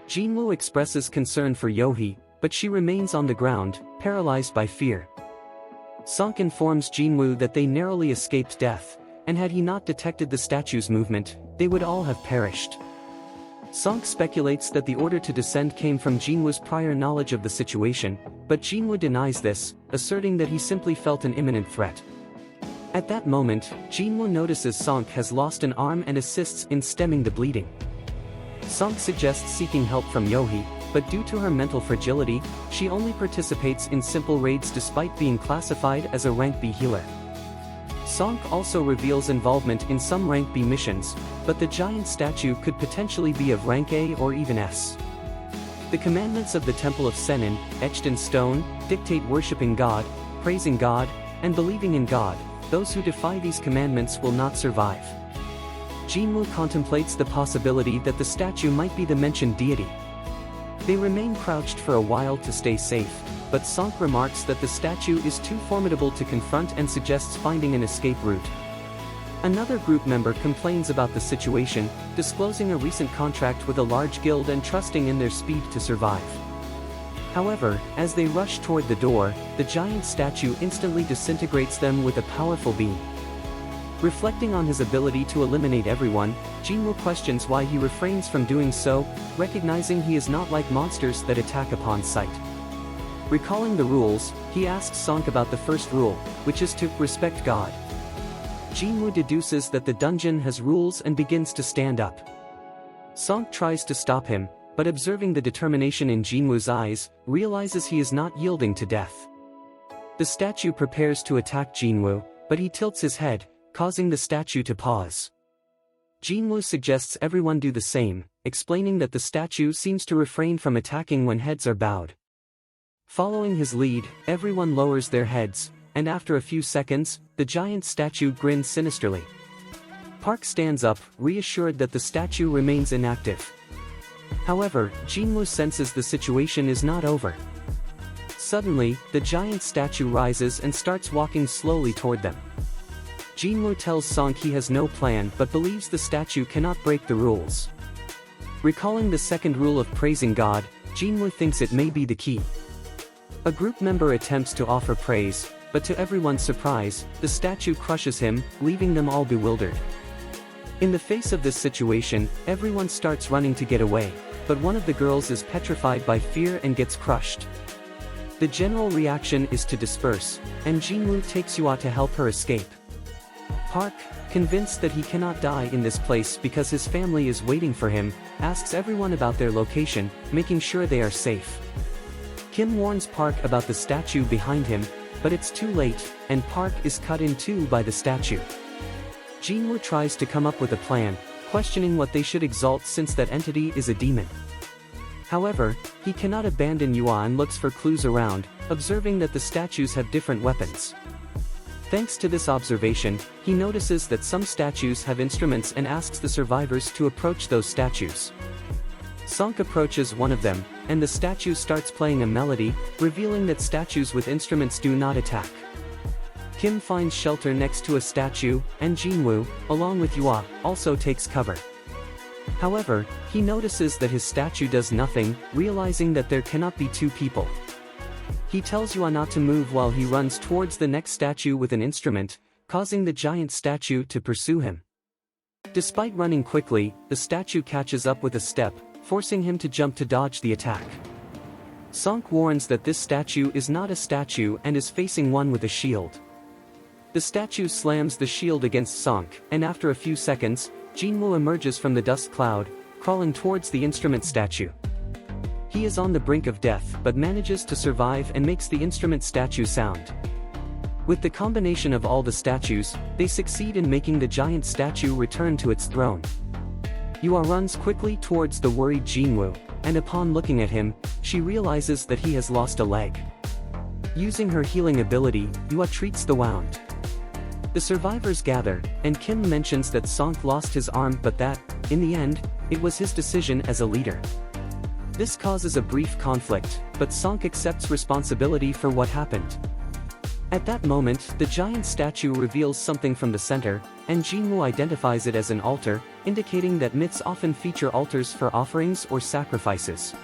Jinwoo expresses concern for Yohee, but she remains on the ground, paralyzed by fear. Sunk informs Jinwoo that they narrowly escaped death, and had he not detected the statue's movement, they would all have perished. Sunk speculates that the order to descend came from Jinwoo's prior knowledge of the situation, but Jinwoo denies this, asserting that he simply felt an imminent threat. At that moment, Jinwoo notices Sunk has lost an arm and assists in stemming the bleeding. Sunk suggests seeking help from Yohee, but due to her mental fragility, she only participates in simple raids despite being classified as a rank B healer. Sunk also reveals involvement in some rank B missions, but the giant statue could potentially be of rank A or even S. The commandments of the Temple of Senin, etched in stone, dictate worshipping God, praising God, and believing in God. Those who defy these commandments will not survive. Jinwoo contemplates the possibility that the statue might be the mentioned deity. They remain crouched for a while to stay safe, but Sunk remarks that the statue is too formidable to confront and suggests finding an escape route. Another group member complains about the situation, disclosing a recent contract with a large guild and trusting in their speed to survive. However, as they rush toward the door, the giant statue instantly disintegrates them with a powerful beam. Reflecting on his ability to eliminate everyone, Jinwoo questions why he refrains from doing so, recognizing he is not like monsters that attack upon sight. Recalling the rules, he asks Sunk about the first rule, which is to respect God. Jinwoo deduces that the dungeon has rules and begins to stand up. Sunk tries to stop him, but observing the determination in Jinwoo's eyes, realizes he is not yielding to death. The statue prepares to attack Jinwoo, but he tilts his head, causing the statue to pause. Jinwoo suggests everyone do the same, explaining that the statue seems to refrain from attacking when heads are bowed. Following his lead, everyone lowers their heads, and after a few seconds, the giant statue grins sinisterly. Park stands up, reassured that the statue remains inactive. However, Jinwoo senses the situation is not over. Suddenly, the giant statue rises and starts walking slowly toward them. Jinwoo tells Sunk he has no plan but believes the statue cannot break the rules. Recalling the second rule of praising God, Jinwoo thinks it may be the key. A group member attempts to offer praise, but to everyone's surprise, the statue crushes him, leaving them all bewildered. In the face of this situation, everyone starts running to get away, but one of the girls is petrified by fear and gets crushed. The general reaction is to disperse, and Jinwoo takes Yua to help her escape. Park, convinced that he cannot die in this place because his family is waiting for him, asks everyone about their location, making sure they are safe. Kim warns Park about the statue behind him, but it's too late, and Park is cut in two by the statue. Jinwoo tries to come up with a plan, questioning what they should exalt since that entity is a demon. However, he cannot abandon Yua and looks for clues around, observing that the statues have different weapons. Thanks to this observation, he notices that some statues have instruments and asks the survivors to approach those statues. Sunk approaches one of them, and the statue starts playing a melody, revealing that statues with instruments do not attack. Kim finds shelter next to a statue, and Jinwoo, along with Yua, also takes cover. However, he notices that his statue does nothing, realizing that there cannot be two people. He tells Yua not to move while he runs towards the next statue with an instrument, causing the giant statue to pursue him. Despite running quickly, the statue catches up with a step, forcing him to jump to dodge the attack. Sunk warns that this statue is not a statue and is facing one with a shield. The statue slams the shield against Sunk, and after a few seconds, Jinwoo emerges from the dust cloud, crawling towards the instrument statue. He is on the brink of death but manages to survive and makes the instrument statue sound. With the combination of all the statues, they succeed in making the giant statue return to its throne. Yua runs quickly towards the worried Jinwoo, and upon looking at him, she realizes that he has lost a leg. Using her healing ability, Yua treats the wound. The survivors gather, and Kim mentions that Sunk lost his arm but that, in the end, it was his decision as a leader. This causes a brief conflict, but Sunk accepts responsibility for what happened. At that moment, the giant statue reveals something from the center, and Jinwoo identifies it as an altar, indicating that myths often feature altars for offerings or sacrifices.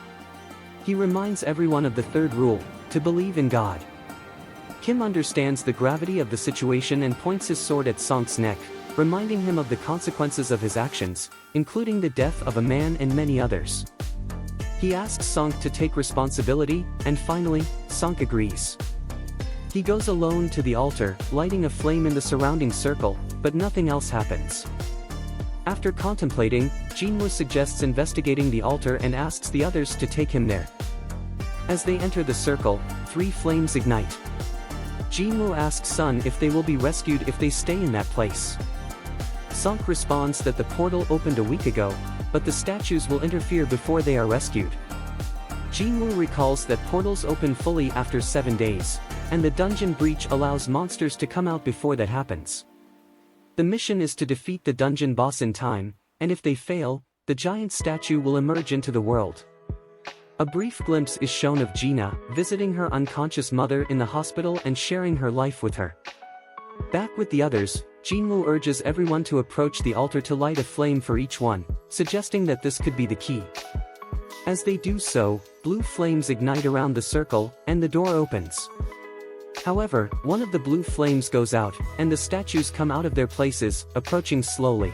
He reminds everyone of the third rule, to believe in God. Kim understands the gravity of the situation and points his sword at Song's neck, reminding him of the consequences of his actions, including the death of a man and many others. He asks Song to take responsibility, and finally, Song agrees. He goes alone to the altar, lighting a flame in the surrounding circle, but nothing else happens. After contemplating, Jinwoo suggests investigating the altar and asks the others to take him there. As they enter the circle, 3 flames ignite. Jinwoo asks Sun if they will be rescued if they stay in that place. Song responds that the portal opened a week ago, but the statues will interfere before they are rescued. Jinwoo recalls that portals open fully after 7 days, and the dungeon breach allows monsters to come out before that happens. The mission is to defeat the dungeon boss in time, and if they fail, the giant statue will emerge into the world. A brief glimpse is shown of Gina, visiting her unconscious mother in the hospital and sharing her life with her. Back with the others, Jinwoo urges everyone to approach the altar to light a flame for each one, suggesting that this could be the key. As they do so, blue flames ignite around the circle, and the door opens. However, one of the blue flames goes out, and the statues come out of their places, approaching slowly.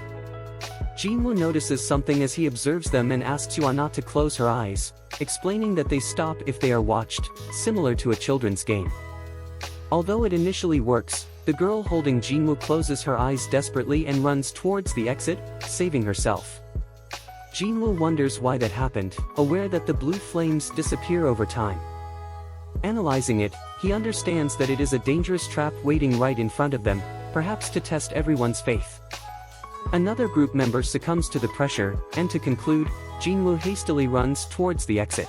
Jinwoo notices something as he observes them and asks Yua not to close her eyes, explaining that they stop if they are watched, similar to a children's game. Although it initially works, the girl holding Jinwoo closes her eyes desperately and runs towards the exit, saving herself. Jinwoo wonders why that happened, aware that the blue flames disappear over time. Analyzing it, he understands that it is a dangerous trap waiting right in front of them, perhaps to test everyone's faith. Another group member succumbs to the pressure, and to conclude, Jinwoo hastily runs towards the exit.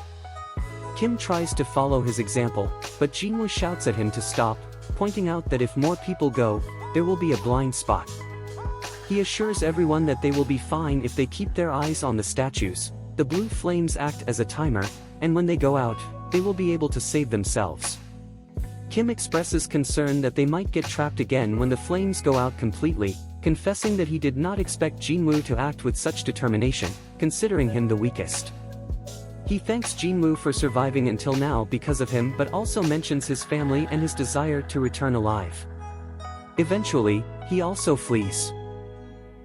Kim tries to follow his example, but Jinwoo shouts at him to stop, pointing out that if more people go, there will be a blind spot. He assures everyone that they will be fine if they keep their eyes on the statues. The blue flames act as a timer, and when they go out, they will be able to save themselves. Kim expresses concern that they might get trapped again when the flames go out completely, confessing that he did not expect Jinwoo to act with such determination, considering him the weakest. He thanks Jinwoo for surviving until now because of him, but also mentions his family and his desire to return alive. Eventually, he also flees.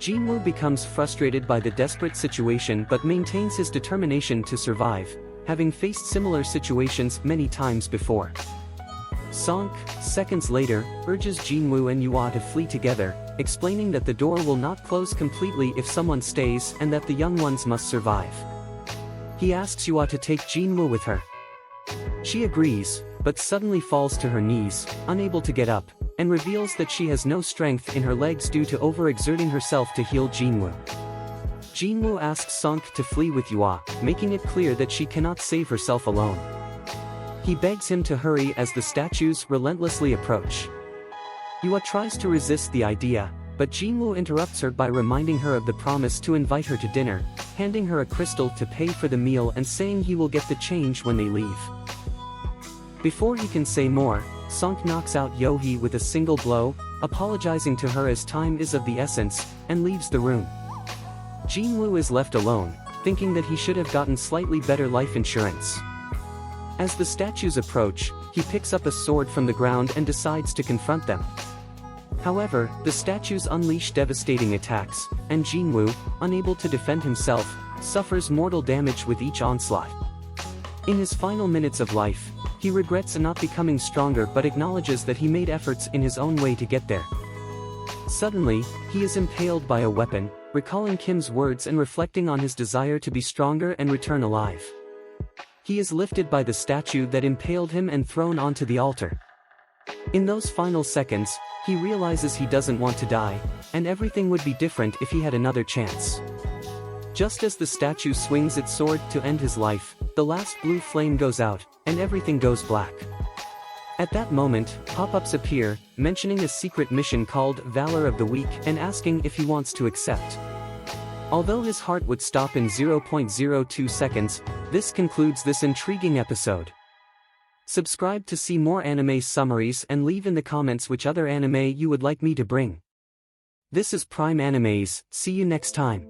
Jinwoo becomes frustrated by the desperate situation but maintains his determination to survive, having faced similar situations many times before. Song, seconds later, urges Jinwoo and Yua to flee together, explaining that the door will not close completely if someone stays and that the young ones must survive. He asks Yua to take Jinwoo with her. She agrees, but suddenly falls to her knees, unable to get up, and reveals that she has no strength in her legs due to overexerting herself to heal Jinwoo. Jinwoo asks Song to flee with Yua, making it clear that she cannot save herself alone. He begs him to hurry as the statues relentlessly approach. Yua tries to resist the idea, but Jinwoo interrupts her by reminding her of the promise to invite her to dinner, handing her a crystal to pay for the meal and saying he will get the change when they leave. Before he can say more, Song knocks out Yohee with a single blow, apologizing to her as time is of the essence, and leaves the room. Jinwoo is left alone, thinking that he should have gotten slightly better life insurance. As the statues approach, he picks up a sword from the ground and decides to confront them. However, the statues unleash devastating attacks, and Jinwoo, unable to defend himself, suffers mortal damage with each onslaught. In his final minutes of life, he regrets not becoming stronger but acknowledges that he made efforts in his own way to get there. Suddenly, he is impaled by a weapon, recalling Kim's words and reflecting on his desire to be stronger and return alive. He is lifted by the statue that impaled him and thrown onto the altar. In those final seconds, he realizes he doesn't want to die, and everything would be different if he had another chance. Just as the statue swings its sword to end his life, the last blue flame goes out, and everything goes black. At that moment, pop-ups appear, mentioning a secret mission called Valor of the Weak and asking if he wants to accept. Although his heart would stop in 0.02 seconds, this concludes this intriguing episode. Subscribe to see more anime summaries and leave in the comments which other anime you would like me to bring. This is Prime Animes, see you next time.